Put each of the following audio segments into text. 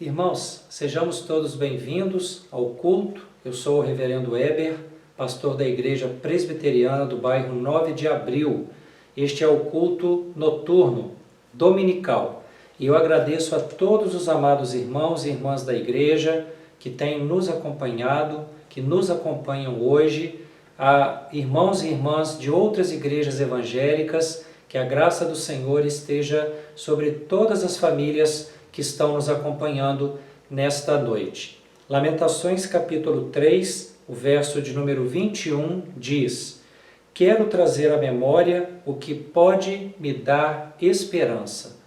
Irmãos, sejamos todos bem-vindos ao culto. Eu sou o reverendo Heber, pastor da Igreja Presbiteriana do bairro 9 de Abril. Este é o culto noturno, dominical. E eu agradeço a todos os amados irmãos e irmãs da Igreja que têm nos acompanhado, que nos acompanham hoje, a irmãos e irmãs de outras igrejas evangélicas, que a graça do Senhor esteja sobre todas as famílias que estão nos acompanhando nesta noite. Lamentações capítulo 3, o verso de número 21 diz: Quero trazer à memória o que pode me dar esperança.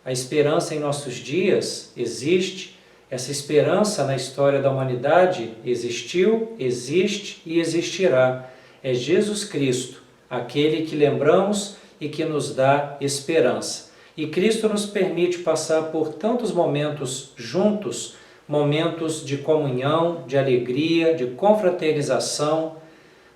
A esperança em nossos dias existe, essa esperança na história da humanidade existiu, existe e existirá. É Jesus Cristo, aquele que lembramos e que nos dá esperança. E Cristo nos permite passar por tantos momentos juntos, momentos de comunhão, de alegria, de confraternização.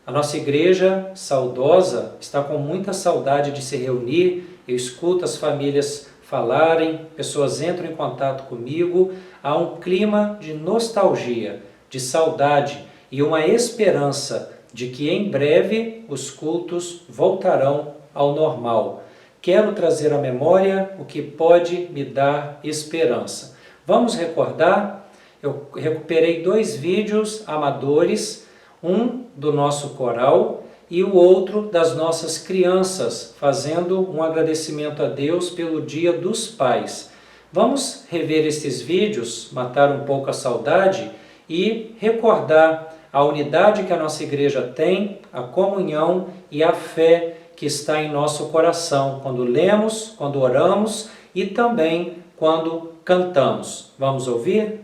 A nossa igreja saudosa está com muita saudade de se reunir. Eu escuto as famílias falarem, pessoas entram em contato comigo. Há um clima de nostalgia, de saudade e uma esperança de que em breve os cultos voltarão ao normal. Quero trazer à memória o que pode me dar esperança. Vamos recordar? Eu recuperei 2 vídeos amadores, um do nosso coral e o outro das nossas crianças, fazendo um agradecimento a Deus pelo Dia dos Pais. Vamos rever estes vídeos, matar um pouco a saudade e recordar a unidade que a nossa igreja tem, a comunhão e a fé que está em nosso coração, quando lemos, quando oramos e também quando cantamos. Vamos ouvir?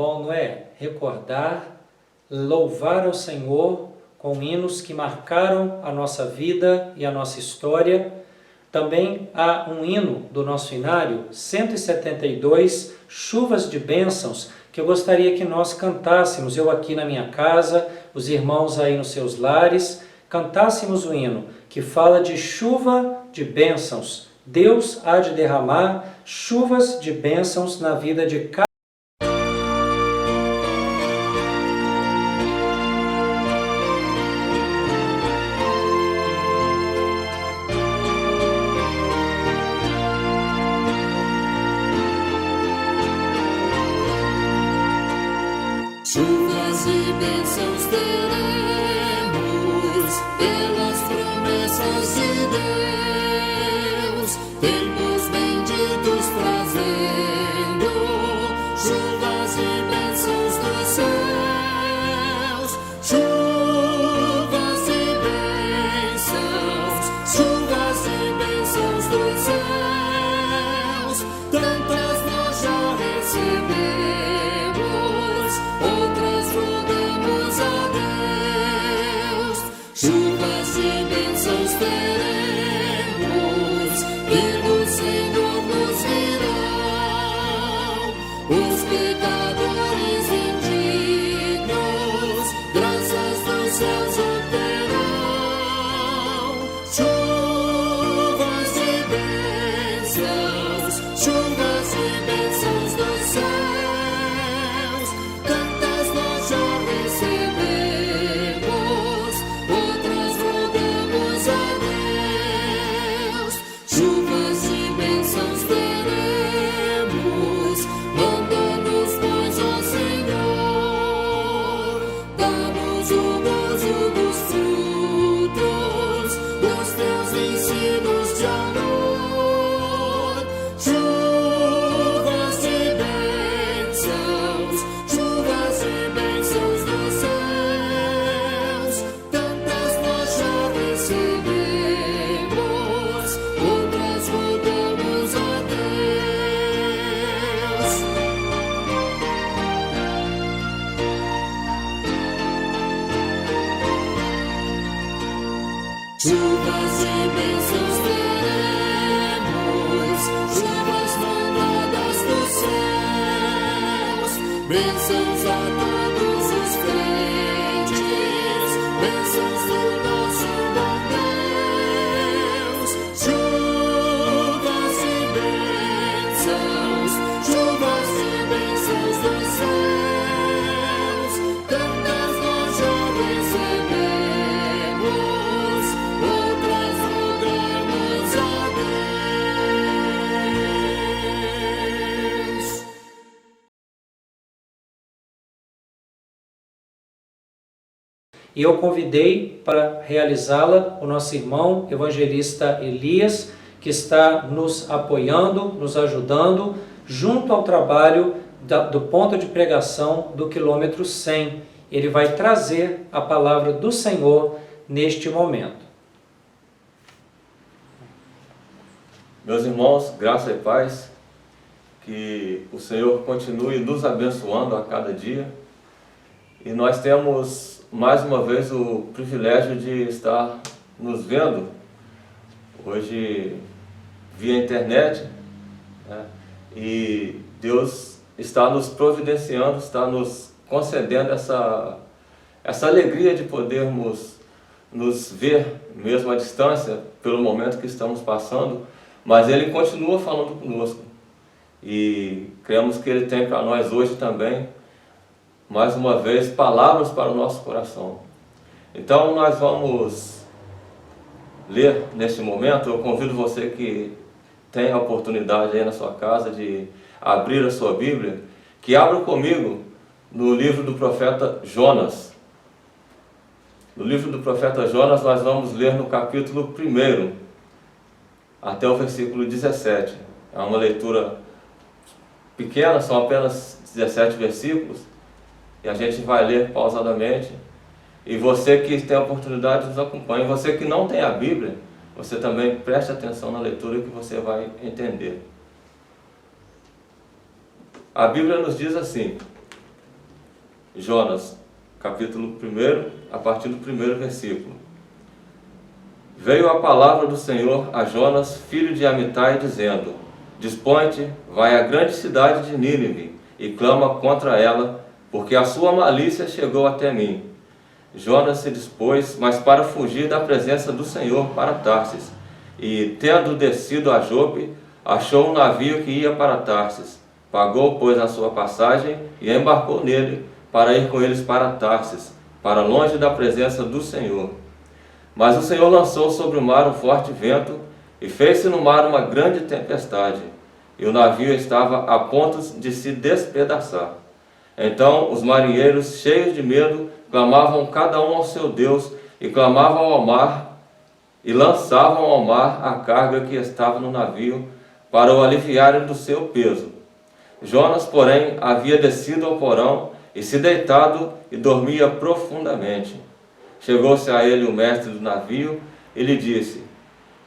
bom, não é? Recordar, louvar ao Senhor com hinos que marcaram a nossa vida e a nossa história. Também há um hino do nosso hinário, 172, Chuvas de Bênçãos, que eu gostaria que nós cantássemos, eu aqui na minha casa, os irmãos aí nos seus lares, cantássemos o hino que fala de chuva de bênçãos. Deus há de derramar chuvas de bênçãos na vida de cada chuvas e bênçãos teremos pelas promessas de Deus, tempos benditos trazendo chuvas e bênçãos dos céus, chuvas e bênçãos dos céus, tantas nós já recebemos, outras rogamos a Deus. Chuvas e bênçãos teremos, e do Senhor nos virão os pecadores indignos, graças dos céus obterão. Chuvas e bênçãos dos céus, tantas nós já recebemos, outras rogamos a Deus. Chuvas e bênçãos teremos, manda-nos, pois, ó Senhor, dá-nos o gozo dos frutos dos teus ensinos de amor. Chuvas e bênçãos dos céus, tantas nós já recebemos, outras rogamos a Deus. Chuvas e bênçãos teremos, chuvas mandadas dos céus, bênçãos a todos os crentes, bênçãos do nosso bom Deus. Chuvas e bênçãos dos céus, tantas nós já recebemos, outras rogamos a Deus. E eu convidei para realizá-la o nosso irmão evangelista Elias, que está nos apoiando, nos ajudando, junto ao trabalho do ponto de pregação do quilômetro 100. Ele vai trazer a palavra do Senhor neste momento. Meus irmãos, graça e paz, que o Senhor continue nos abençoando a cada dia. E nós temos mais uma vez o privilégio de estar nos vendo hoje via internet, né? E Deus está nos providenciando, está nos concedendo essa alegria de podermos nos ver mesmo à distância pelo momento que estamos passando, mas Ele continua falando conosco e cremos que Ele tem para nós hoje também, mais uma vez, palavras para o nosso coração. Então nós vamos ler neste momento. Eu convido você que tem a oportunidade aí na sua casa de abrir a sua Bíblia, que abra comigo no livro do profeta Jonas. No livro do profeta Jonas nós vamos ler no capítulo 1 até o versículo 17. É uma leitura pequena, são apenas 17 versículos, e a gente vai ler pausadamente. E você que tem a oportunidade nos acompanhe. Você que não tem a Bíblia, você também preste atenção na leitura que você vai entender. A Bíblia nos diz assim: Jonas, capítulo 1, a partir do 1º versículo. Veio a palavra do Senhor a Jonas, filho de Amitai, dizendo: Dispõe-te, vai à grande cidade de Nínive, e clama contra ela, porque a sua malícia chegou até mim. Jonas se dispôs, mas para fugir da presença do Senhor para Tarsis, e, tendo descido a Jope, achou um navio que ia para Tarsis. Pagou, pois, a sua passagem e embarcou nele, para ir com eles para Tarsis, para longe da presença do Senhor. Mas o Senhor lançou sobre o mar um forte vento, e fez-se no mar uma grande tempestade, e o navio estava a ponto de se despedaçar. Então os marinheiros, cheios de medo, clamavam cada um ao seu Deus, e clamavam ao mar, e lançavam ao mar a carga que estava no navio, para o aliviarem do seu peso. Jonas, porém, havia descido ao porão, e se deitado, e dormia profundamente. Chegou-se a ele o mestre do navio, e lhe disse: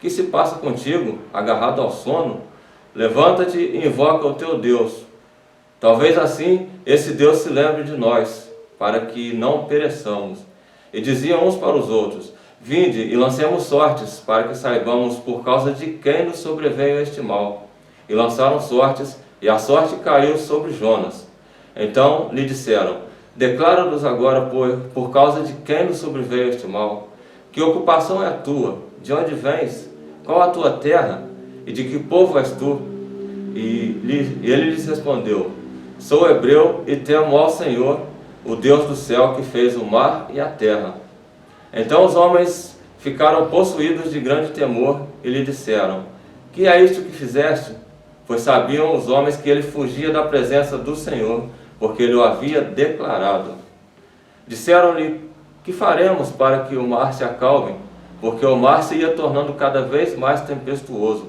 Que se passa contigo, agarrado ao sono? Levanta-te e invoca o teu Deus. Talvez assim esse Deus se lembre de nós, para que não pereçamos. E diziam uns para os outros: Vinde e lancemos sortes, para que saibamos por causa de quem nos sobreveio este mal. E lançaram sortes, e a sorte caiu sobre Jonas. Então lhe disseram: Declara-nos agora por causa de quem nos sobreveio este mal. Que ocupação é a tua? De onde vens? Qual a tua terra? E de que povo és tu? E ele lhes respondeu: Sou hebreu e temo ao Senhor, o Deus do céu, que fez o mar e a terra. Então os homens ficaram possuídos de grande temor e lhe disseram: Que é isto que fizeste? Pois sabiam os homens que ele fugia da presença do Senhor, porque ele o havia declarado. Disseram-lhe: Que faremos para que o mar se acalme? Porque o mar se ia tornando cada vez mais tempestuoso.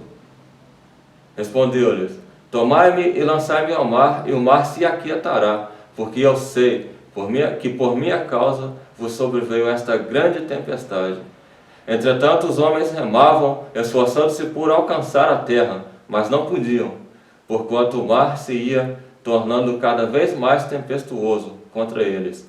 Respondeu-lhes: Tomai-me e lançai-me ao mar, e o mar se aquietará, porque eu sei que por minha causa vos sobreveio esta grande tempestade. Entretanto os homens remavam, esforçando-se por alcançar a terra, mas não podiam, porquanto o mar se ia tornando cada vez mais tempestuoso contra eles.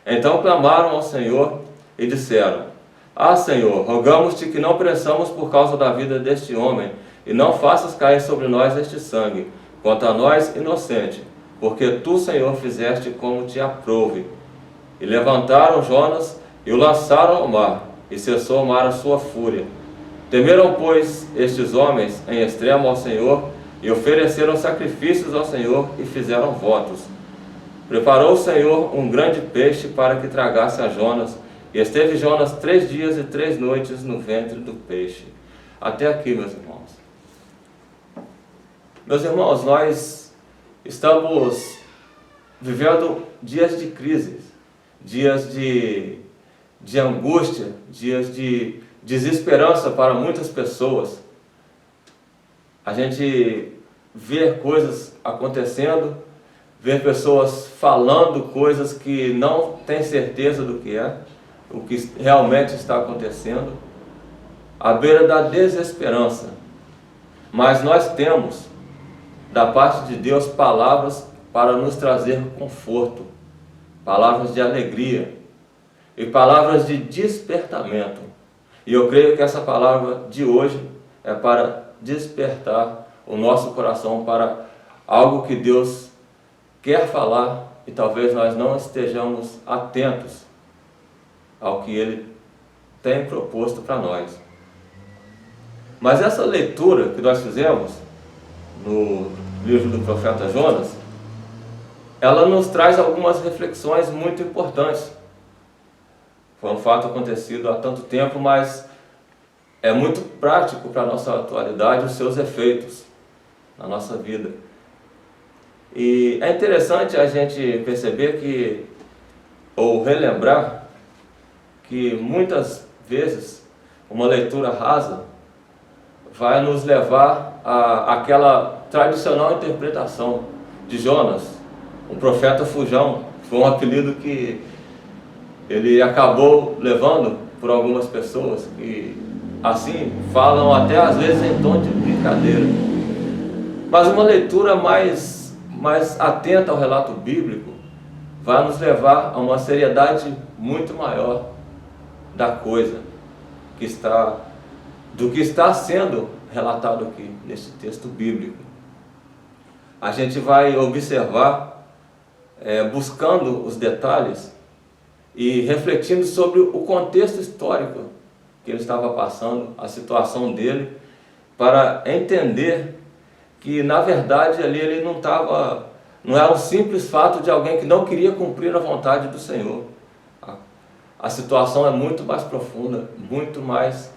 Então clamaram ao Senhor e disseram: Ah, Senhor, rogamos-te que não pereçamos por causa da vida deste homem, e não faças cair sobre nós este sangue, quanto a nós inocente, porque tu, Senhor, fizeste como te aprouve. E levantaram Jonas e o lançaram ao mar, e cessou o mar a sua fúria. Temeram, pois, estes homens em extremo ao Senhor, e ofereceram sacrifícios ao Senhor e fizeram votos. Preparou o Senhor um grande peixe para que tragasse a Jonas, e esteve Jonas 3 dias e 3 noites no ventre do peixe. Até aqui, meus irmãos. Meus irmãos, nós estamos vivendo dias de crise, dias de angústia, dias de desesperança para muitas pessoas. A gente vê coisas acontecendo, vê pessoas falando coisas que não tem certeza do que é, o que realmente está acontecendo, à beira da desesperança. Mas nós temos, da parte de Deus, palavras para nos trazer conforto, palavras de alegria e palavras de despertamento. E eu creio que essa palavra de hoje é para despertar o nosso coração para algo que Deus quer falar e talvez nós não estejamos atentos ao que Ele tem proposto para nós. Mas essa leitura que nós fizemos no livro do profeta Jonas, ela nos traz algumas reflexões muito importantes. Foi um fato acontecido há tanto tempo, mas é muito prático para a nossa atualidade os seus efeitos na nossa vida. E é interessante a gente perceber que, ou relembrar, que muitas vezes uma leitura rasa vai nos levar àquela tradicional interpretação de Jonas, um profeta fujão. Foi um apelido que ele acabou levando por algumas pessoas que assim falam até às vezes em tom de brincadeira. Mas uma leitura mais atenta ao relato bíblico vai nos levar a uma seriedade muito maior da coisa do que está sendo relatado aqui neste texto bíblico. A gente vai observar, buscando os detalhes e refletindo sobre o contexto histórico que ele estava passando, a situação dele, para entender que na verdade ali ele não é um simples fato de alguém que não queria cumprir a vontade do Senhor. A situação é muito mais profunda, muito mais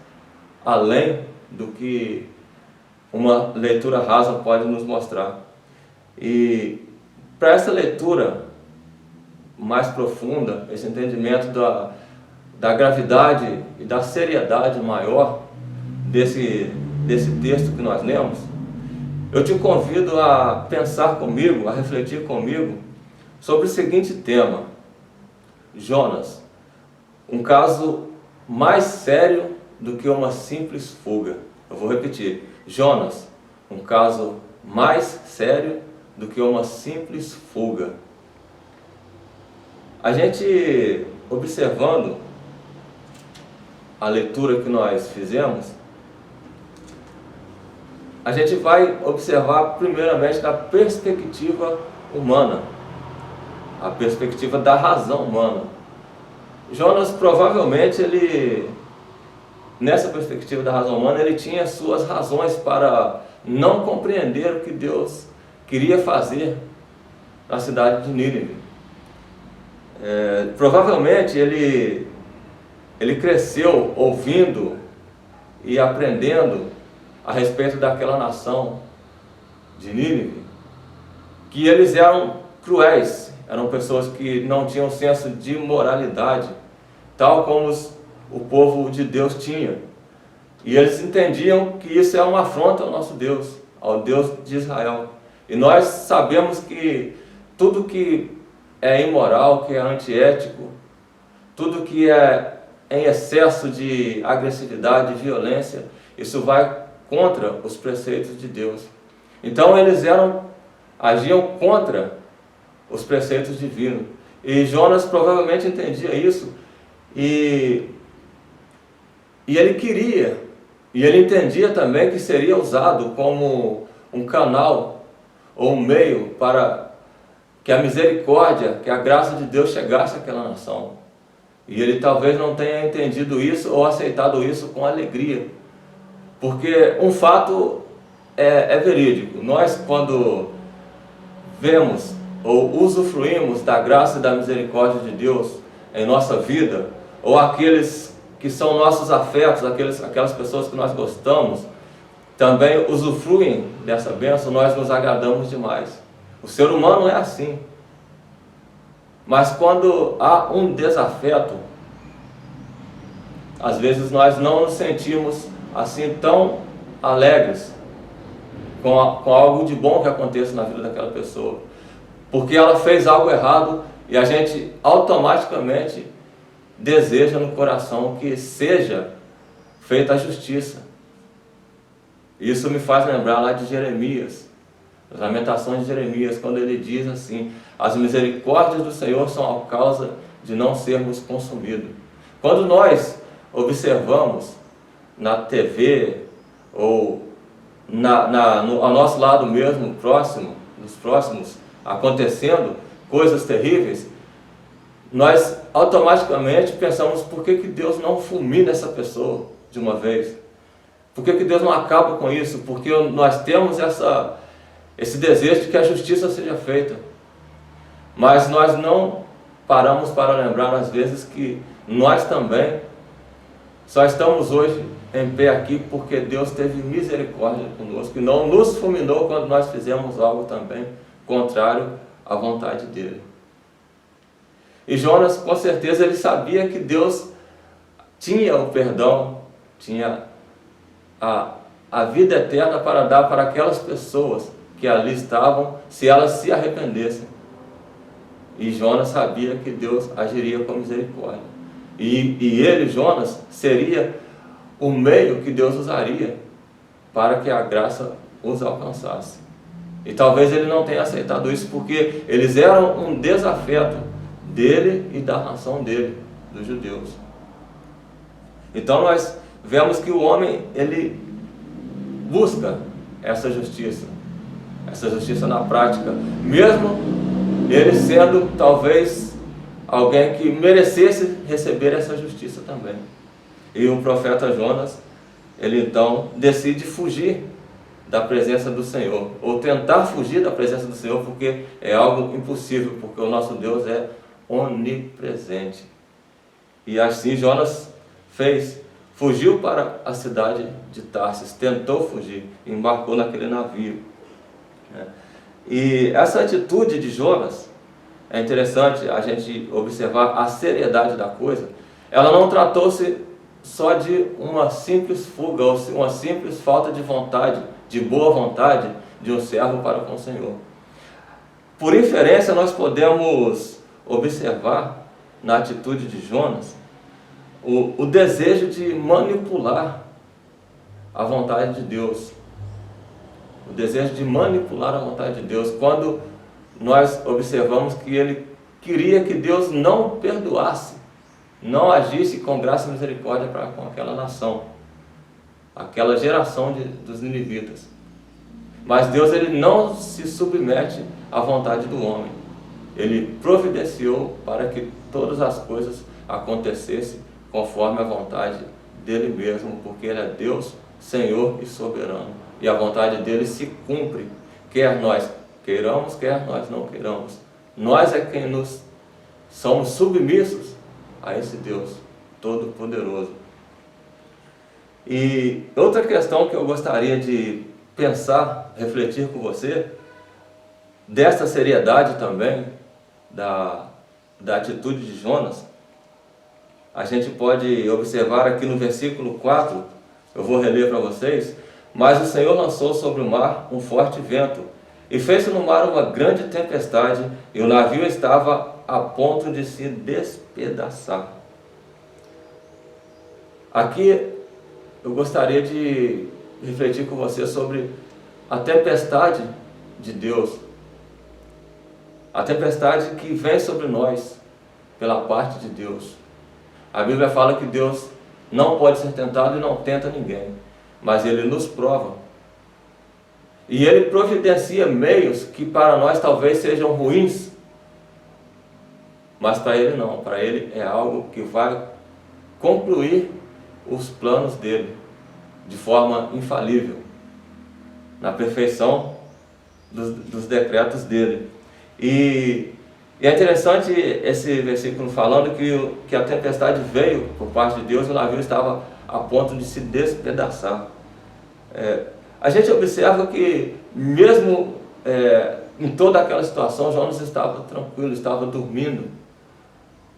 além do que uma leitura rasa pode nos mostrar. E para essa leitura mais profunda, esse entendimento da gravidade e da seriedade maior desse texto que nós lemos, eu te convido a pensar comigo, a refletir comigo sobre o seguinte tema: Jonas, um caso mais sério do que uma simples fuga. Eu vou repetir: Jonas, um caso mais sério do que uma simples fuga. A gente, observando a leitura que nós fizemos, a gente vai observar primeiramente da perspectiva humana, a perspectiva da razão humana. Jonas provavelmente, nessa perspectiva da razão humana, ele tinha suas razões para não compreender o que Deus queria fazer na cidade de Nínive. Provavelmente ele cresceu ouvindo e aprendendo a respeito daquela nação de Nínive, que eles eram cruéis, eram pessoas que não tinham senso de moralidade, tal como o povo de Deus tinha. E eles entendiam que isso é uma afronta ao nosso Deus, ao Deus de Israel. E nós sabemos que tudo que é imoral, que é antiético, tudo que é em excesso de agressividade e violência, isso vai contra os preceitos de Deus. Então eles agiam contra os preceitos divinos. E Jonas provavelmente entendia isso, e ele queria, e ele entendia também que seria usado como um canal ou um meio para que a misericórdia, que a graça de Deus chegasse àquela nação. E ele talvez não tenha entendido isso ou aceitado isso com alegria, porque um fato é verídico. Nós, quando vemos ou usufruímos da graça e da misericórdia de Deus em nossa vida, ou aqueles que são nossos afetos, aquelas pessoas que nós gostamos, também usufruem dessa bênção, nós nos agradamos demais. O ser humano é assim. Mas quando há um desafeto, às vezes nós não nos sentimos assim tão alegres com algo de bom que aconteça na vida daquela pessoa, porque ela fez algo errado e a gente automaticamente deseja no coração que seja feita a justiça. Isso me faz lembrar lá de Jeremias, as Lamentações de Jeremias, quando ele diz assim: as misericórdias do Senhor são a causa de não sermos consumidos. Quando nós observamos na TV ou ao nosso lado mesmo, nos próximos, acontecendo coisas terríveis, nós automaticamente pensamos: por que Deus não fulmina essa pessoa de uma vez? Por que Deus não acaba com isso? Porque nós temos esse desejo de que a justiça seja feita. Mas nós não paramos para lembrar às vezes que nós também só estamos hoje em pé aqui porque Deus teve misericórdia conosco e não nos fulminou quando nós fizemos algo também contrário à vontade dele. E Jonas, com certeza, ele sabia que Deus tinha o perdão, tinha a vida eterna para dar para aquelas pessoas que ali estavam, se elas se arrependessem. E Jonas sabia que Deus agiria com misericórdia. E ele, Jonas, seria o meio que Deus usaria para que a graça os alcançasse. E talvez ele não tenha aceitado isso porque eles eram um desafeto dele e da nação dele, dos judeus. Então nós vemos que o homem, ele busca essa justiça na prática, mesmo ele sendo talvez alguém que merecesse receber essa justiça também. E o profeta Jonas, ele então decide fugir da presença do Senhor, ou tentar fugir da presença do Senhor, porque é algo impossível, porque o nosso Deus é onipresente. E assim Jonas fugiu para a cidade de Tarsis, tentou fugir, embarcou naquele navio. E essa atitude de Jonas, é interessante a gente observar a seriedade da coisa. Ela não tratou-se só de uma simples fuga, ou uma simples falta de vontade, de boa vontade de um servo para com o Senhor. Por inferência, nós podemos observar na atitude de Jonas o desejo de manipular a vontade de Deus. O desejo de manipular a vontade de Deus, quando nós observamos que ele queria que Deus não perdoasse, não agisse com graça e misericórdia para com aquela nação, aquela geração dos ninivitas. Mas Deus, ele não se submete à vontade do homem. Ele providenciou para que todas as coisas acontecessem conforme a vontade dele mesmo, porque ele é Deus, Senhor e soberano. E a vontade dele se cumpre, quer nós queiramos, quer nós não queiramos. Nós é quem somos submissos a esse Deus Todo-Poderoso. E outra questão que eu gostaria de pensar, refletir com você, dessa seriedade também, da atitude de Jonas, a gente pode observar aqui no versículo 4, eu vou reler para vocês: mas o Senhor lançou sobre o mar um forte vento, e fez no mar uma grande tempestade, e o navio estava a ponto de se despedaçar. Aqui eu gostaria de refletir com você sobre a tempestade de Deus, a tempestade que vem sobre nós pela parte de Deus. A Bíblia fala que Deus não pode ser tentado e não tenta ninguém, mas Ele nos prova. E Ele providencia meios que para nós talvez sejam ruins, mas para Ele não. Para Ele é algo que vai concluir os planos dEle de forma infalível, na perfeição dos decretos dEle. E é interessante esse versículo falando que a tempestade veio por parte de Deus e o navio estava a ponto de se despedaçar. A gente observa que mesmo em toda aquela situação, Jonas estava tranquilo, estava dormindo,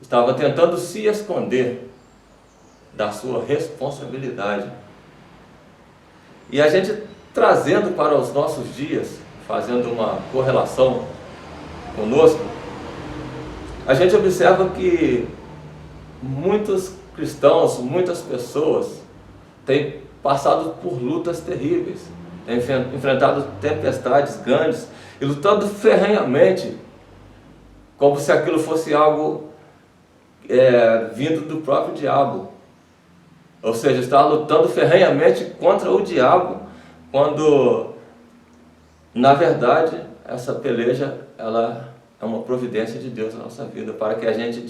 estava tentando se esconder da sua responsabilidade. E a gente trazendo para os nossos dias, fazendo uma correlação conosco, a gente observa que muitos cristãos, muitas pessoas têm passado por lutas terríveis, têm enfrentado tempestades grandes e lutando ferrenhamente, como se aquilo fosse algo vindo do próprio diabo. Ou seja, está lutando ferrenhamente contra o diabo, quando na verdade essa peleja ela é uma providência de Deus na nossa vida, para que a gente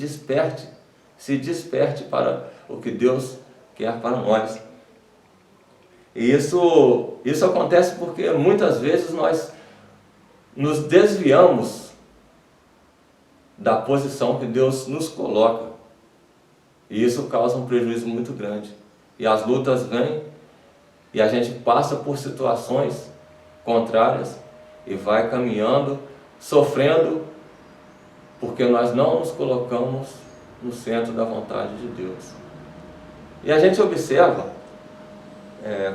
se desperte para o que Deus quer para nós. E isso acontece porque muitas vezes nós nos desviamos da posição que Deus nos coloca, e isso causa um prejuízo muito grande. E as lutas vêm e a gente passa por situações contrárias e vai caminhando, sofrendo, porque nós não nos colocamos no centro da vontade de Deus. E a gente observa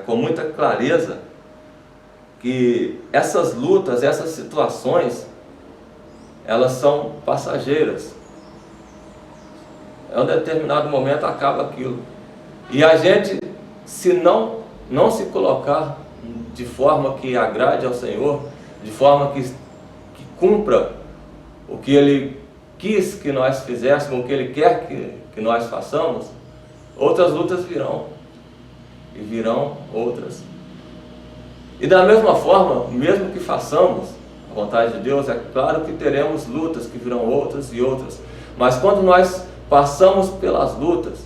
com muita clareza que essas lutas, essas situações, elas são passageiras. Em um determinado momento acaba aquilo. E a gente, se não se colocar de forma que agrade ao Senhor, de forma que cumpra o que Ele quis que nós fizéssemos, o que Ele quer que nós façamos, outras lutas virão. E virão outras. E da mesma forma, mesmo que façamos a vontade de Deus, é claro que teremos lutas, que virão outras e outras. Mas quando nós passamos pelas lutas,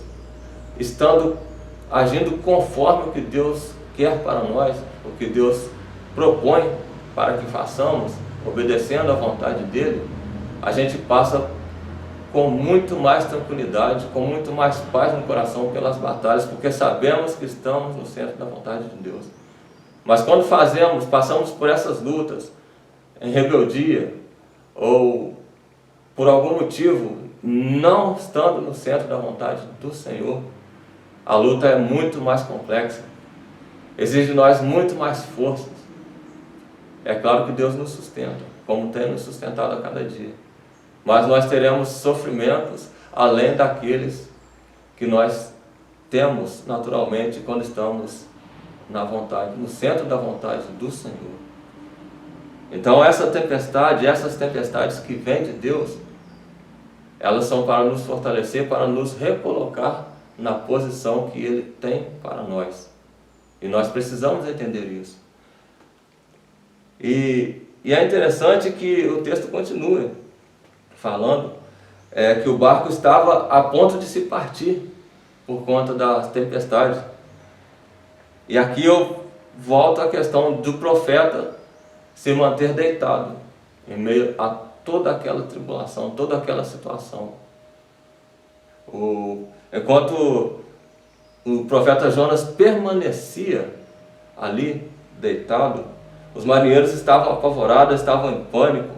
agindo conforme o que Deus quer para nós, o que Deus propõe para que façamos, obedecendo à vontade dEle, a gente passa com muito mais tranquilidade, com muito mais paz no coração pelas batalhas, porque sabemos que estamos no centro da vontade de Deus. Mas quando passamos por essas lutas, em rebeldia, ou por algum motivo, não estando no centro da vontade do Senhor, a luta é muito mais complexa, exige de nós muito mais forças. É claro que Deus nos sustenta, como tem nos sustentado a cada dia. Mas nós teremos sofrimentos além daqueles que nós temos naturalmente quando estamos na vontade, no centro da vontade do Senhor. Então essas tempestades que vêm de Deus, elas são para nos fortalecer, para nos recolocar na posição que Ele tem para nós. E nós precisamos entender isso. E é interessante que o texto continua falando que o barco estava a ponto de se partir por conta das tempestades. E aqui eu volto à questão do profeta se manter deitado em meio a toda aquela tribulação, toda aquela situação. Enquanto o profeta Jonas permanecia ali deitado, os marinheiros estavam apavorados, estavam em pânico.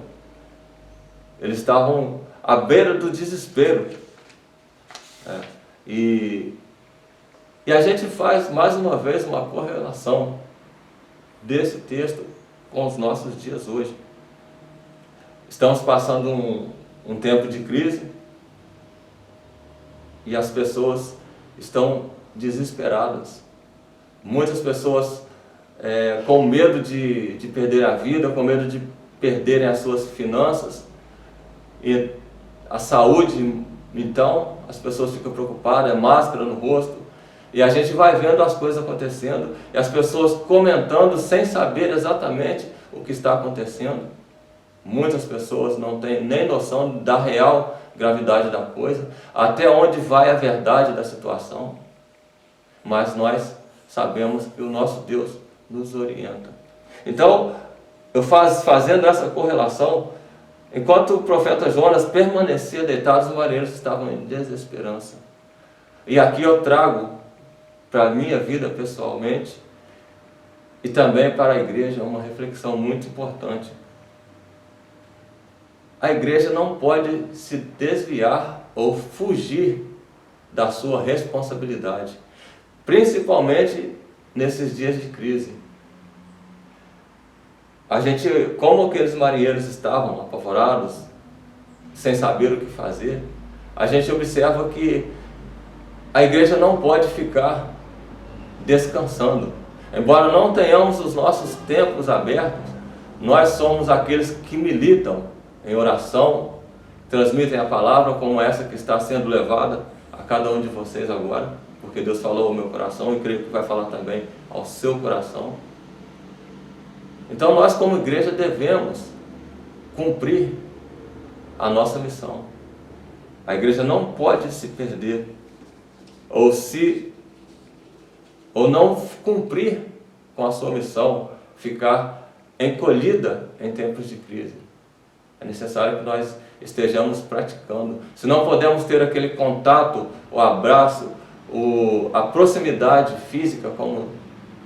Eles estavam à beira do desespero. E a gente faz mais uma vez uma correlação desse texto com os nossos dias hoje. Estamos passando um tempo de crise e as pessoas estão desesperadas. Muitas pessoas com medo de perder a vida, com medo de perderem as suas finanças e a saúde. Então as pessoas ficam preocupadas, máscara no rosto, e a gente vai vendo as coisas acontecendo e as pessoas comentando sem saber exatamente o que está acontecendo. Muitas pessoas não têm nem noção da real gravidade da coisa, até onde vai a verdade da situação. Mas nós sabemos que o nosso Deus nos orienta. Então, fazendo essa correlação, enquanto o profeta Jonas permanecia deitado, os marinheiros estavam em desesperança. E aqui eu trago para a minha vida pessoalmente e também para a igreja uma reflexão muito importante. A igreja não pode se desviar ou fugir da sua responsabilidade, principalmente nesses dias de crise. A gente, como aqueles marinheiros estavam apavorados, sem saber o que fazer, a gente observa que a igreja não pode ficar descansando. Embora não tenhamos os nossos templos abertos, nós somos aqueles que militam em oração, transmitem a palavra como essa que está sendo levada a cada um de vocês agora, porque Deus falou ao meu coração e creio que vai falar também ao seu coração. Então nós como igreja devemos cumprir a nossa missão. A igreja não pode se perder ou não cumprir com a sua missão, ficar encolhida em tempos de crise. É necessário que nós estejamos praticando. Se não podemos ter aquele contato, o abraço, a proximidade física como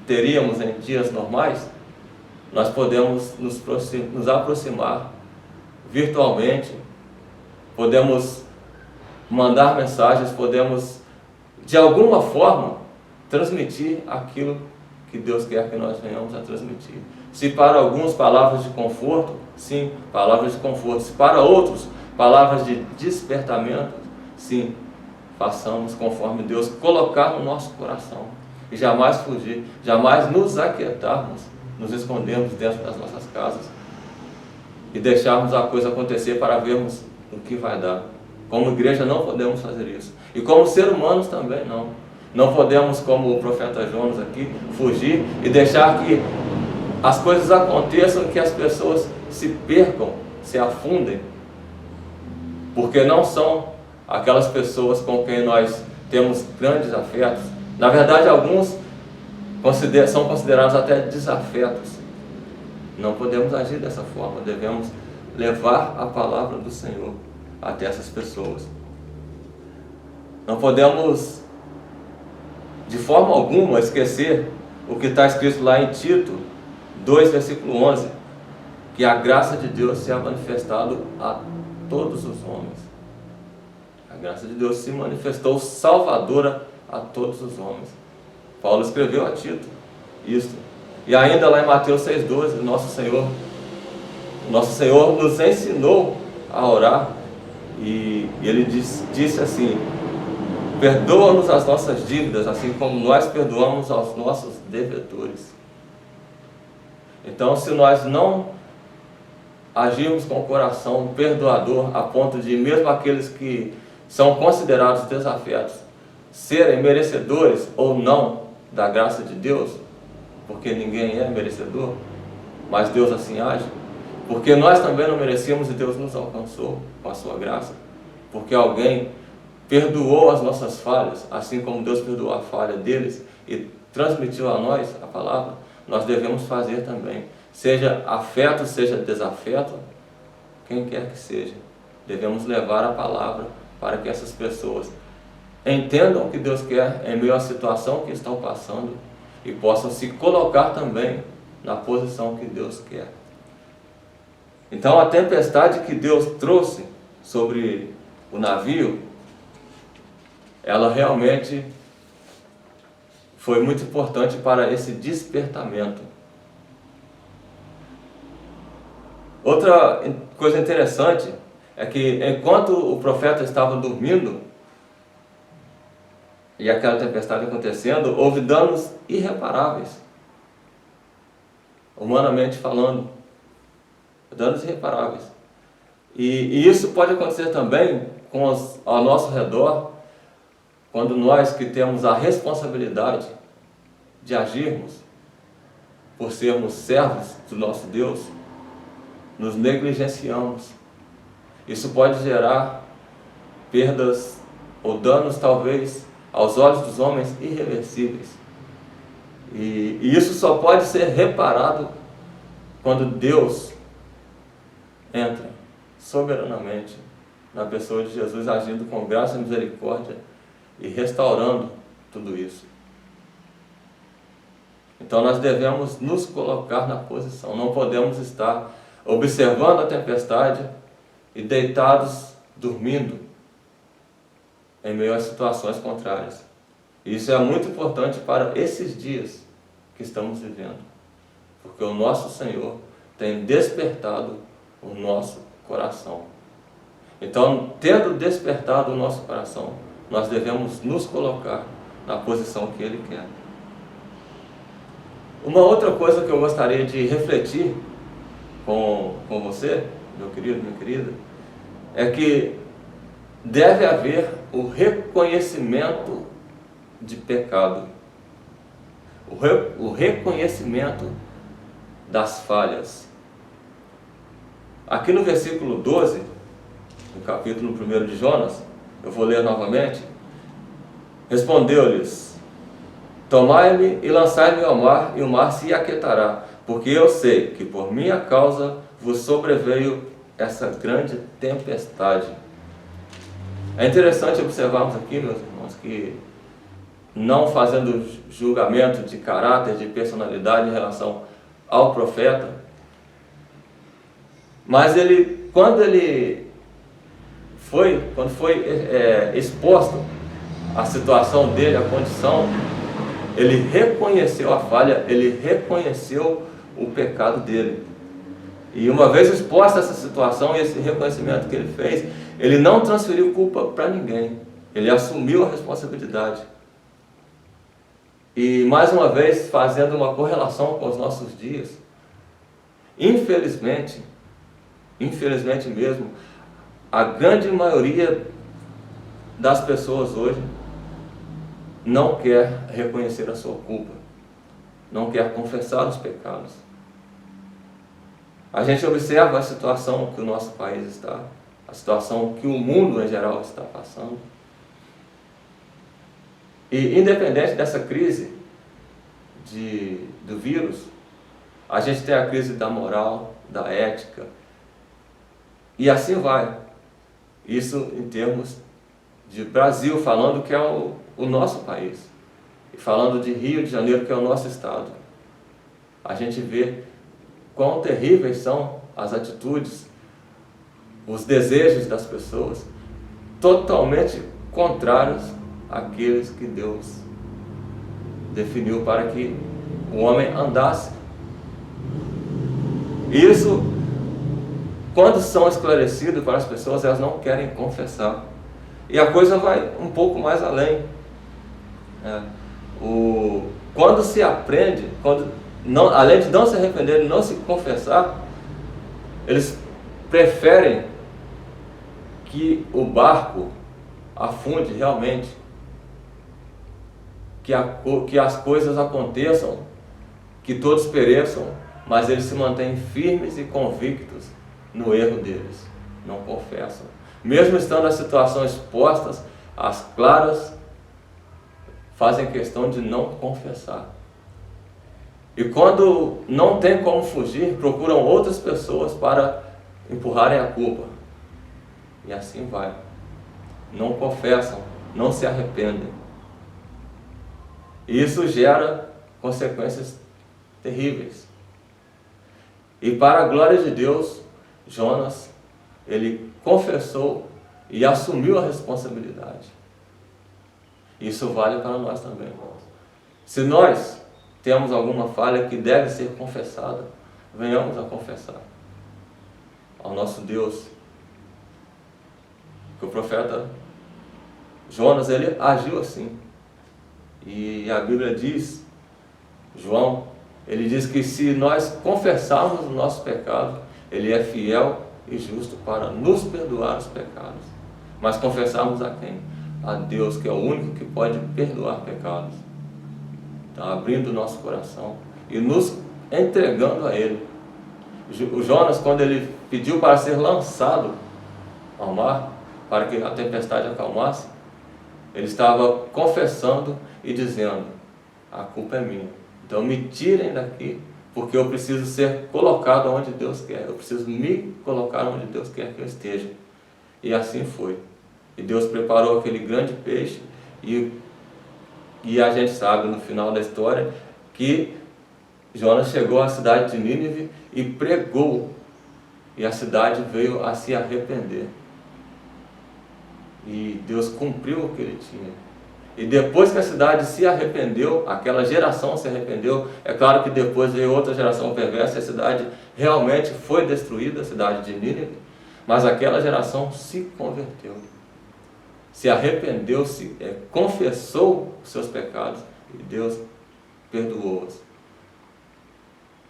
teríamos em dias normais, nós podemos nos aproximar virtualmente, podemos mandar mensagens, podemos de alguma forma transmitir aquilo que Deus quer que nós venhamos a transmitir. Se para alguns palavras de conforto, sim, palavras de conforto. Se para outros palavras de despertamento, sim, façamos conforme Deus colocar no nosso coração. E jamais fugir, jamais nos aquietarmos, nos escondermos dentro das nossas casas e deixarmos a coisa acontecer para vermos do que vai dar. Como igreja não podemos fazer isso. E como seres humanos também não. Não podemos, como o profeta Jonas aqui, fugir e deixar que as coisas aconteçam, que as pessoas se percam, se afundem, porque não são aquelas pessoas com quem nós temos grandes afetos. Na verdade, alguns são considerados até desafetos. Não podemos agir dessa forma, devemos levar a palavra do Senhor até essas pessoas. Não podemos, de forma alguma, esquecer o que está escrito lá em Tito 2, versículo 11, que a graça de Deus se ha manifestado a todos os homens. A graça de Deus se manifestou salvadora a todos os homens. Paulo escreveu a Tito isso. E ainda lá em Mateus 6,12, Nosso Senhor nos ensinou a orar, e Ele disse assim: perdoa-nos as nossas dívidas, assim como nós perdoamos aos nossos devedores. Então, se nós não agirmos com o coração perdoador, a ponto de mesmo aqueles que são considerados desafetos serem merecedores ou não da graça de Deus, porque ninguém é merecedor, mas Deus assim age, porque nós também não merecíamos e Deus nos alcançou com a sua graça, porque alguém perdoou as nossas falhas, assim como Deus perdoou a falha deles e transmitiu a nós a palavra. Nós devemos fazer também, seja afeto, seja desafeto, quem quer que seja, devemos levar a palavra para que essas pessoas entendam o que Deus quer em meio à situação que estão passando e possam se colocar também na posição que Deus quer. Então, a tempestade que Deus trouxe sobre o navio, ela realmente foi muito importante para esse despertamento. Outra coisa interessante é que enquanto o profeta estava dormindo e aquela tempestade acontecendo, houve danos irreparáveis, humanamente falando, danos irreparáveis. E isso pode acontecer também ao nosso redor, quando nós que temos a responsabilidade de agirmos, por sermos servos do nosso Deus, nos negligenciamos. Isso pode gerar perdas ou danos, talvez, aos olhos dos homens irreversíveis. E isso só pode ser reparado quando Deus entra soberanamente na pessoa de Jesus, agindo com graça e misericórdia e restaurando tudo isso. Então nós devemos nos colocar na posição, não podemos estar observando a tempestade e deitados, dormindo, em meio a situações contrárias. Isso é muito importante para esses dias que estamos vivendo, porque o nosso Senhor tem despertado o nosso coração. Então, tendo despertado o nosso coração, nós devemos nos colocar na posição que Ele quer. Uma outra coisa que eu gostaria de refletir com você, meu querido, minha querida, é que deve haver o reconhecimento de pecado, o reconhecimento das falhas. Aqui no versículo 12, no capítulo 1 de Jonas, eu vou ler novamente. Respondeu-lhes: tomai-me e lançai-me ao mar, e o mar se aquietará, porque eu sei que por minha causa vos sobreveio essa grande tempestade. É interessante observarmos aqui, meus irmãos, que não fazendo julgamento de caráter, de personalidade em relação ao profeta, mas quando foi exposto a situação dele, a condição, ele reconheceu a falha, ele reconheceu o pecado dele. E uma vez exposta essa situação e esse reconhecimento que ele fez, ele não transferiu culpa para ninguém, ele assumiu a responsabilidade. E mais uma vez, fazendo uma correlação com os nossos dias, infelizmente mesmo, a grande maioria das pessoas hoje não quer reconhecer a sua culpa, não quer confessar os pecados. A gente observa a situação que o nosso país está, a situação que o mundo em geral está passando. E independente dessa crise do vírus, a gente tem a crise da moral, da ética, e assim vai. Isso em termos de Brasil, falando que é o nosso país, e falando de Rio de Janeiro, que é o nosso estado. A gente vê quão terríveis são as atitudes, os desejos das pessoas, totalmente contrários àqueles que Deus definiu para que o homem andasse. Isso, quando são esclarecidos para as pessoas, elas não querem confessar. E a coisa vai um pouco mais além. Quando se aprende, além de não se arrepender e não se confessar, eles preferem que o barco afunde realmente, que as coisas aconteçam, que todos pereçam, mas eles se mantêm firmes e convictos no erro deles, não confessam. Mesmo estando as situações postas, as claras, fazem questão de não confessar. E quando não tem como fugir, procuram outras pessoas para empurrarem a culpa. E assim vai. Não confessam, não se arrependem. E isso gera consequências terríveis. E para a glória de Deus, Jonas, ele confessou e assumiu a responsabilidade. Isso vale para nós também, irmãos. Se nós temos alguma falha que deve ser confessada, venhamos a confessar ao nosso Deus. Que o profeta Jonas, ele agiu assim. E a Bíblia diz, João, ele diz que se nós confessarmos o nosso pecado, ele é fiel e justo para nos perdoar os pecados. Mas confessarmos a quem? A Deus, que é o único que pode perdoar pecados. Então, abrindo o nosso coração e nos entregando a Ele. O Jonas, quando ele pediu para ser lançado ao mar, para que a tempestade acalmasse, ele estava confessando e dizendo: a culpa é minha, então me tirem daqui, porque eu preciso ser colocado onde Deus quer, eu preciso me colocar onde Deus quer que eu esteja. E assim foi. E Deus preparou aquele grande peixe, e a gente sabe no final da história que Jonas chegou à cidade de Nínive e pregou, e a cidade veio a se arrepender. E Deus cumpriu o que ele tinha. E depois que a cidade se arrependeu, aquela geração se arrependeu, é claro que depois veio outra geração perversa, e a cidade realmente foi destruída, a cidade de Nínive, mas aquela geração se converteu, se arrependeu, confessou os seus pecados, e Deus perdoou-os.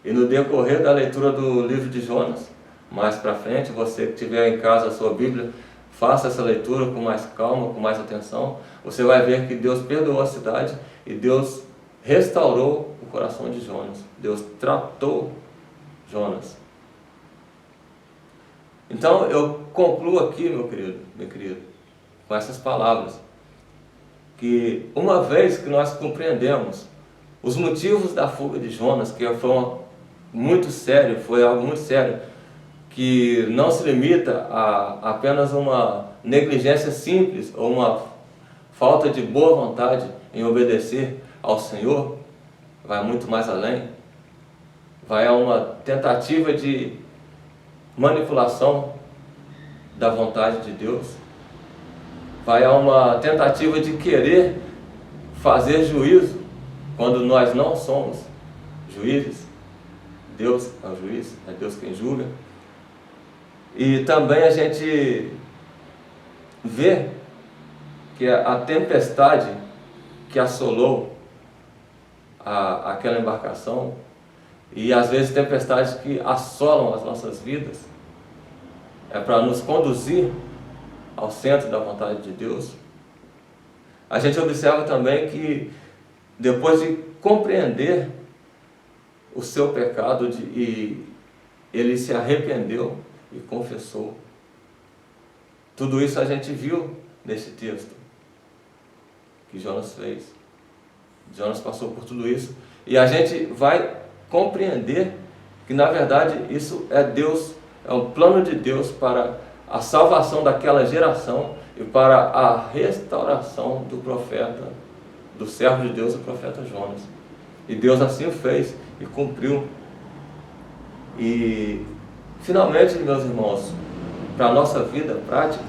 E no decorrer da leitura do livro de Jonas, mais para frente, você que tiver em casa a sua Bíblia, faça essa leitura com mais calma, com mais atenção. Você vai ver que Deus perdoou a cidade e Deus restaurou o coração de Jonas. Deus tratou Jonas. Então eu concluo aqui, meu querido, com essas palavras, que uma vez que nós compreendemos os motivos da fuga de Jonas, que foi muito sério, foi algo muito sério, que não se limita a apenas uma negligência simples ou uma falta de boa vontade em obedecer ao Senhor, vai muito mais além, vai a uma tentativa de manipulação da vontade de Deus, vai a uma tentativa de querer fazer juízo quando nós não somos juízes. Deus é o juiz, é Deus quem julga. E também a gente vê que a tempestade que assolou aquela embarcação, e às vezes tempestades que assolam as nossas vidas, é para nos conduzir ao centro da vontade de Deus, a gente observa também que depois de compreender o seu pecado e ele se arrependeu e confessou. Tudo isso a gente viu nesse texto que Jonas fez. Jonas passou por tudo isso e a gente vai compreender que na verdade isso é Deus, é um plano de Deus para a salvação daquela geração e para a restauração do profeta, do servo de Deus, o profeta Jonas. E Deus assim o fez e cumpriu. E finalmente, meus irmãos, para a nossa vida prática,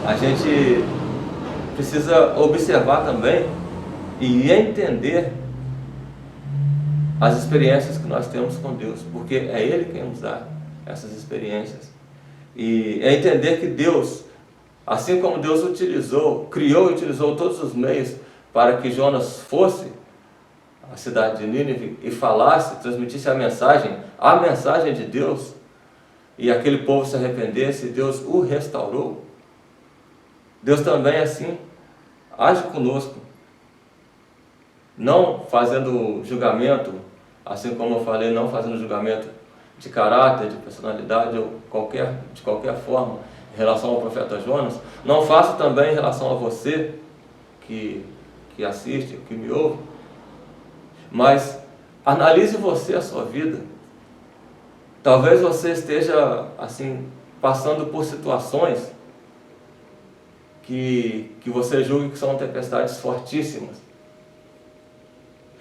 a gente precisa observar também e entender as experiências que nós temos com Deus, porque é Ele quem nos dá essas experiências. E é entender que Deus, assim como Deus criou e utilizou todos os meios para que Jonas fosse à cidade de Nínive e falasse, transmitisse a mensagem de Deus, e aquele povo se arrependesse, Deus o restaurou. Deus também assim age conosco, não fazendo julgamento, assim como eu falei, não fazendo julgamento de caráter, de personalidade ou de qualquer forma em relação ao profeta Jonas. Não faço também em relação a você que assiste, que me ouve, mas analise você a sua vida. Talvez você esteja assim passando por situações que você julgue que são tempestades fortíssimas.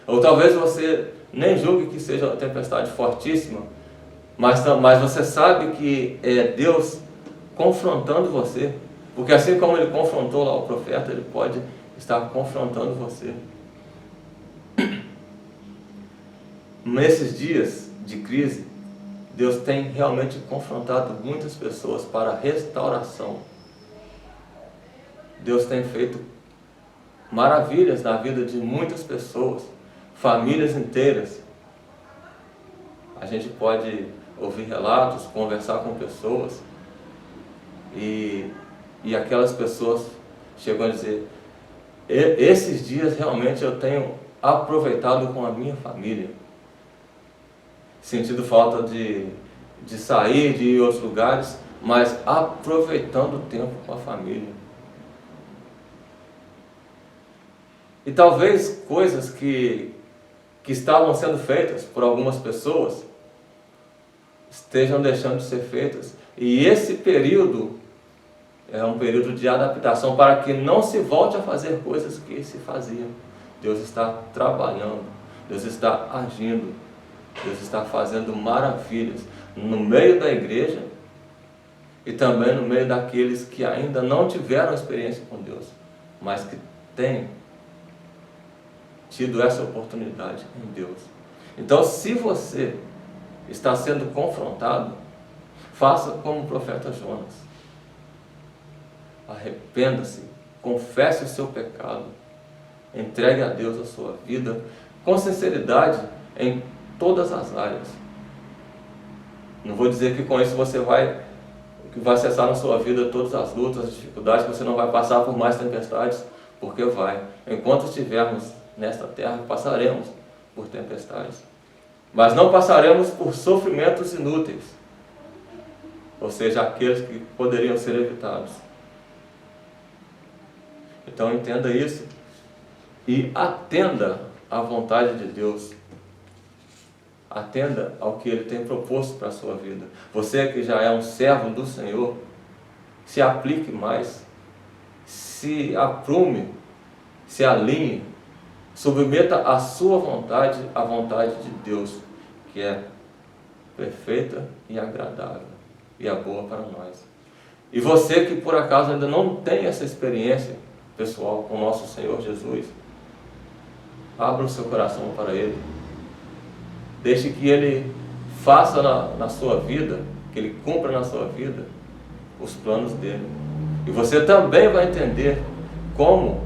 Ou talvez você nem julgue que seja uma tempestade fortíssima, mas você sabe que é Deus confrontando você, porque assim como Ele confrontou lá o profeta, Ele pode estar confrontando você. Nesses dias de crise, Deus tem realmente confrontado muitas pessoas para restauração. Deus tem feito maravilhas na vida de muitas pessoas, famílias inteiras. A gente pode ouvir relatos, conversar com pessoas e aquelas pessoas chegam a dizer: esses dias realmente eu tenho aproveitado com a minha família, sentindo falta de sair, de ir a outros lugares, mas aproveitando o tempo com a família. E talvez coisas que estavam sendo feitas por algumas pessoas estejam deixando de ser feitas. E esse período é um período de adaptação para que não se volte a fazer coisas que se faziam. Deus está trabalhando, Deus está agindo, Deus está fazendo maravilhas no meio da igreja e também no meio daqueles que ainda não tiveram experiência com Deus, mas que têm tido essa oportunidade em Deus. Então, se você está sendo confrontado, faça como o profeta Jonas. Arrependa-se, confesse o seu pecado, entregue a Deus a sua vida com sinceridade em todas as áreas. Não vou dizer que com isso você vai cessar na sua vida todas as lutas, as dificuldades, que você não vai passar por mais tempestades, porque vai. Enquanto estivermos nesta terra, passaremos por tempestades, mas não passaremos por sofrimentos inúteis, ou seja, aqueles que poderiam ser evitados. Então entenda isso e atenda à vontade de Deus, atenda ao que Ele tem proposto para a sua vida. Você que já é um servo do Senhor, se aplique mais, se aprume, se alinhe, submeta a sua vontade à vontade de Deus, que é perfeita e agradável e é boa para nós. E você que por acaso ainda não tem essa experiência pessoal com o nosso Senhor Jesus, abra o seu coração para Ele. Deixe que Ele faça na sua vida, que Ele cumpra na sua vida os planos dEle. E você também vai entender como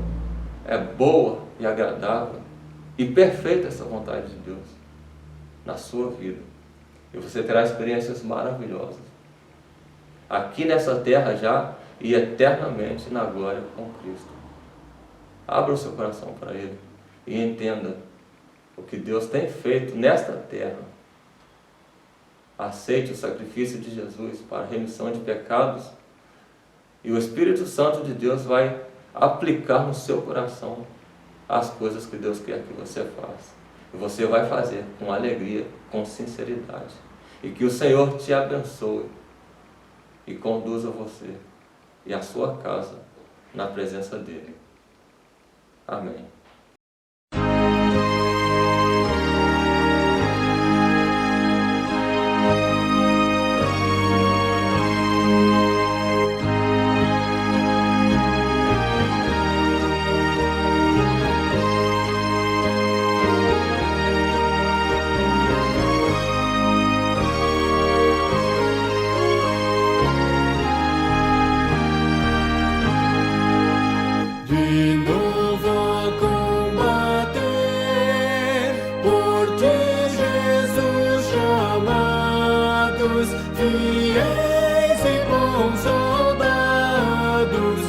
é boa e agradável e perfeita essa vontade de Deus na sua vida. E você terá experiências maravilhosas. aqui nessa terra já e eternamente na glória com Cristo. Abra o seu coração para Ele e entenda o que Deus tem feito nesta terra. Aceite o sacrifício de Jesus para a remissão de pecados e o Espírito Santo de Deus vai aplicar no seu coração as coisas que Deus quer que você faça. E você vai fazer com alegria, com sinceridade. E que o Senhor te abençoe e conduza você e a sua casa na presença dEle. Amém. De novo a combater, por ti, Jesus, chamados, fiéis e bons soldados,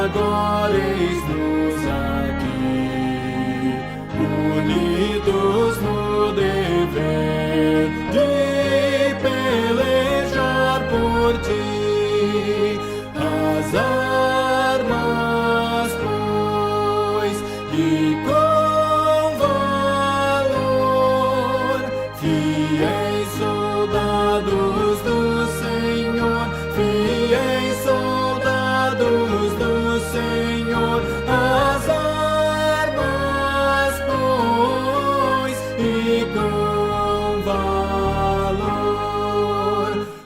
agora eis-nos aqui, unidos no dever de pelejar por ti. As armas, pois, e com valor, fiéis soldados do Senhor, fiéis soldados do Senhor. As armas, pois, e com valor,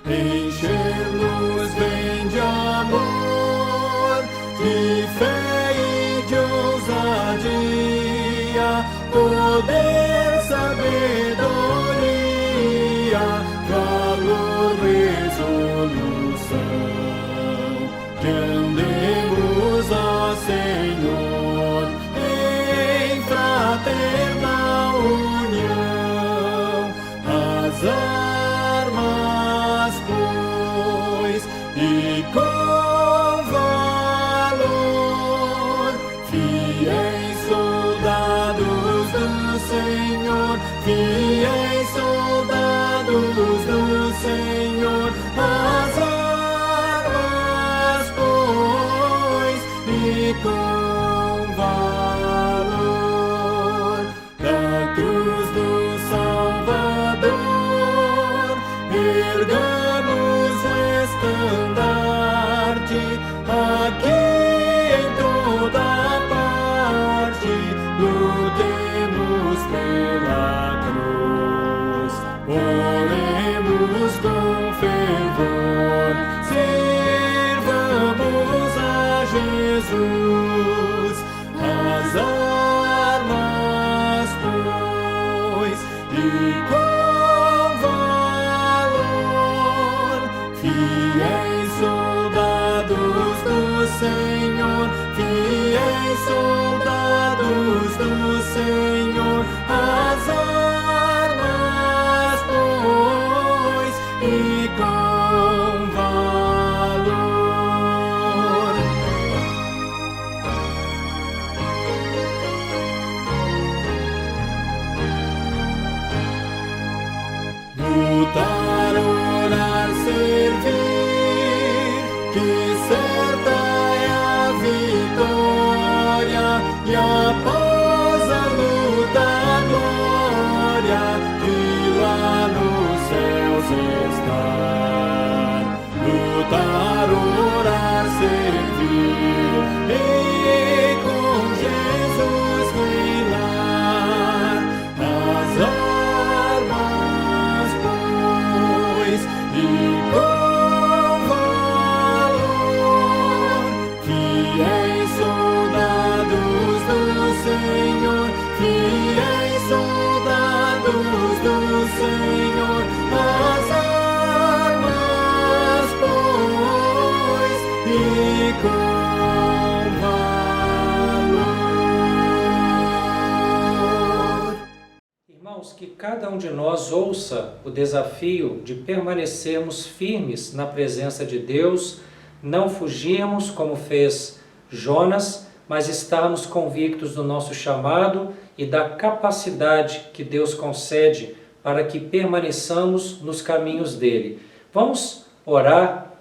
encher-nos bem de amor, de fé e de ousadia, poder, sabedoria, valor, resolução, que andemos, ó Senhor, em fraternal união. As armas, pois, e com valor, fiéis soldados do Senhor, fiéis soldados do Senhor. As armas, pois, e com valor, da cruz do Salvador, ergamos o estandarte, aqui em toda parte, lutemos pela cruz, oremos com fervor, sirvamos a Jesus. As armas, pois, e com valor, fiéis soldados do Senhor, fiéis soldados do Senhor. As armas, pois, e com valor. Lutar, orar, servir, que certa é a vitória, e após a luta a glória, e lá nos céus estar. Lutar, orar, servir, e com Jesus reinar. As armas, pois, e com valor, fiéis soldados do Senhor, fiéis soldados do Senhor. As armas, pois, e com valor. Irmãos, que cada um de nós ouça o desafio de permanecermos firmes na presença de Deus, não fugirmos como fez Jonas, mas estarmos convictos do nosso chamado e da capacidade que Deus concede para que permaneçamos nos caminhos dele. Vamos orar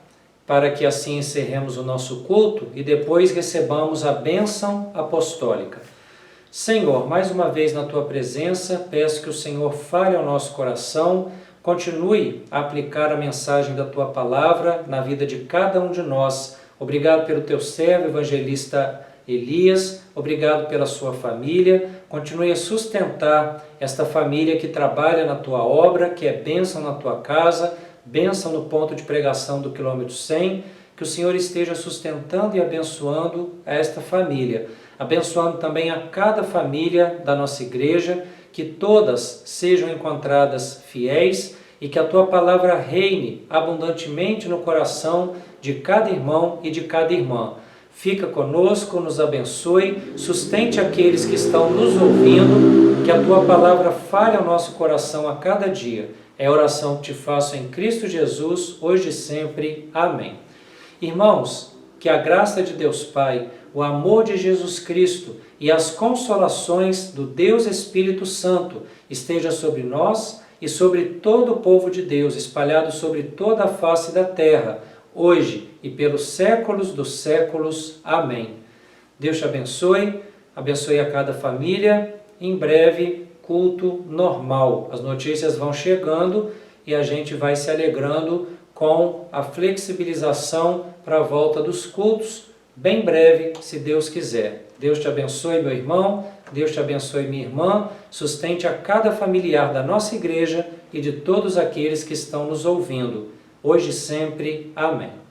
para que assim encerremos o nosso culto e depois recebamos a bênção apostólica. Senhor, mais uma vez na Tua presença, peço que o Senhor fale ao nosso coração, continue a aplicar a mensagem da Tua palavra na vida de cada um de nós. Obrigado pelo Teu servo, evangelista Elias, obrigado pela sua família, continue a sustentar esta família que trabalha na Tua obra, que é bênção na Tua casa, bênção no ponto de pregação do quilômetro 100, que o Senhor esteja sustentando e abençoando esta família, abençoando também a cada família da nossa igreja, que todas sejam encontradas fiéis e que a Tua palavra reine abundantemente no coração de cada irmão e de cada irmã. Fica conosco, nos abençoe, sustente aqueles que estão nos ouvindo, que a Tua palavra fale ao nosso coração a cada dia. É a oração que te faço em Cristo Jesus, hoje e sempre. Amém. Irmãos, que a graça de Deus Pai, o amor de Jesus Cristo e as consolações do Deus Espírito Santo esteja sobre nós e sobre todo o povo de Deus, espalhado sobre toda a face da terra, hoje e pelos séculos dos séculos. Amém. Deus te abençoe, abençoe a cada família. Em breve, culto normal. As notícias vão chegando e a gente vai se alegrando com a flexibilização para a volta dos cultos, bem breve, se Deus quiser. Deus te abençoe, meu irmão, Deus te abençoe, minha irmã, sustente a cada familiar da nossa igreja e de todos aqueles que estão nos ouvindo, hoje e sempre. Amém.